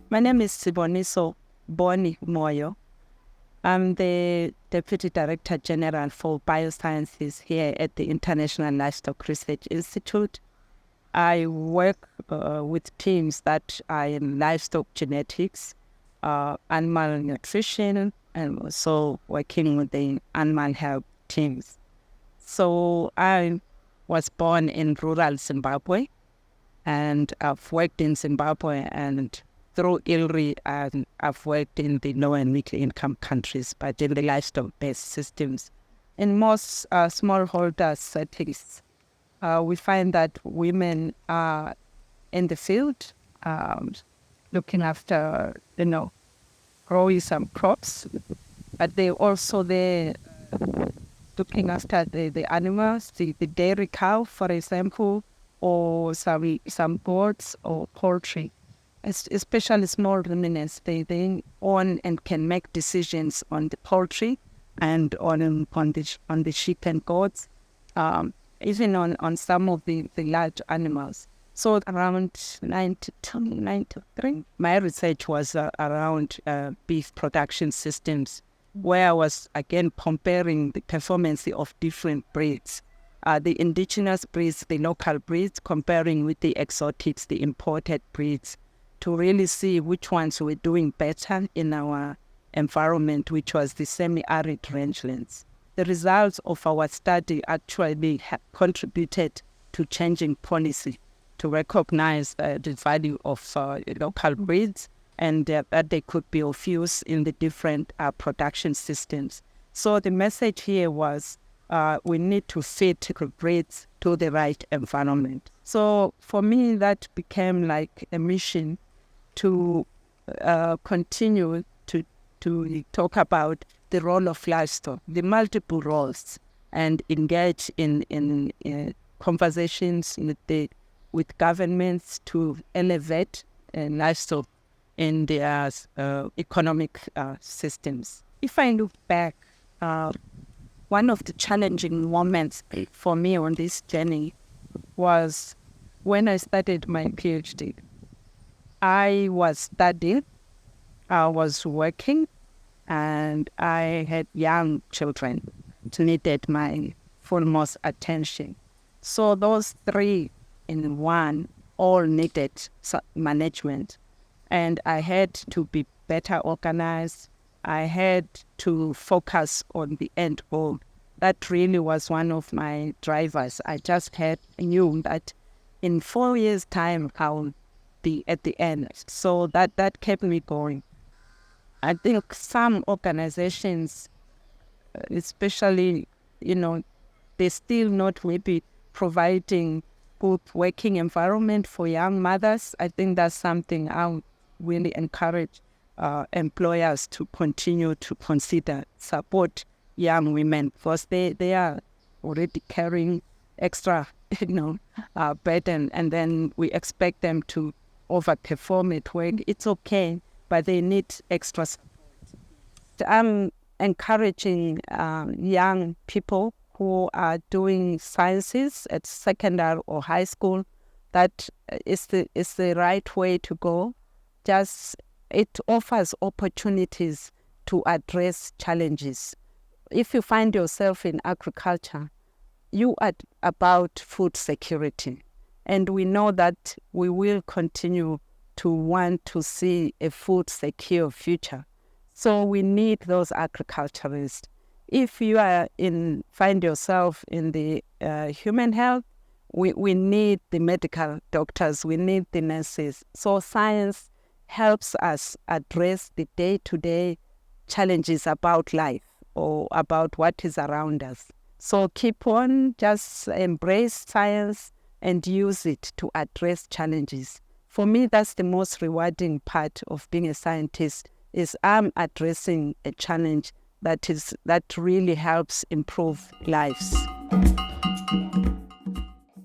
My name is Siboniso Moyo. I'm the Deputy Director General for Biosciences here at the International Livestock Research Institute. I work with teams that are in livestock genetics, animal nutrition, and also working with the animal health teams. So I was born in rural Zimbabwe, and I've worked in Zimbabwe and through ILRI, I've worked in the low and middle income countries, but in the livestock-based systems. In most smallholder settings, we find that women are in the field, looking after, growing some crops, but they're also there looking after the animals, the dairy cow, for example, or some goats or poultry. Especially small ruminants, they own and can make decisions on the poultry and on the sheep and goats, even on some of the large animals. So around 92, 93, my research was around beef production systems, where I was again comparing the performance of different breeds, the indigenous breeds, the local breeds, comparing with the exotics, the imported breeds, to really see which ones were doing better in our environment, which was the semi-arid rangelands. The results of our study actually have contributed to changing policy to recognize the value of local breeds and that they could be of use in the different production systems. So the message here was we need to fit breeds to the right environment. So for me, that became like a mission to continue to talk about the role of livestock, the multiple roles, and engage in conversations with governments to elevate livestock in their economic systems. If I look back, one of the challenging moments for me on this journey was when I started my PhD. I was studying, I was working, and I had young children who needed my foremost attention. So those three in one all needed management. And I had to be better organized. I had to focus on the end goal. That really was one of my drivers. I just knew that in 4 years' time, I'll be at the end. So that kept me going. I think some organizations, especially, they're still not maybe providing good working environment for young mothers. I think that's something I would really encourage employers to continue to consider, support young women, because they are already carrying extra, burden, and then we expect them to overperform at work. It's okay, but they need extra support. I'm encouraging young people who are doing sciences at secondary or high school. That is the right way to go. It offers opportunities to address challenges. If you find yourself in agriculture, you are about food security. And we know that we will continue to want to see a food secure future. So we need those agriculturists. If you find yourself in the human health, we need the medical doctors, we need the nurses. So science helps us address the day-to-day challenges about life or about what is around us. So keep on, just embrace science and use it to address challenges. For me, that's the most rewarding part of being a scientist, is I'm addressing a challenge that really helps improve lives.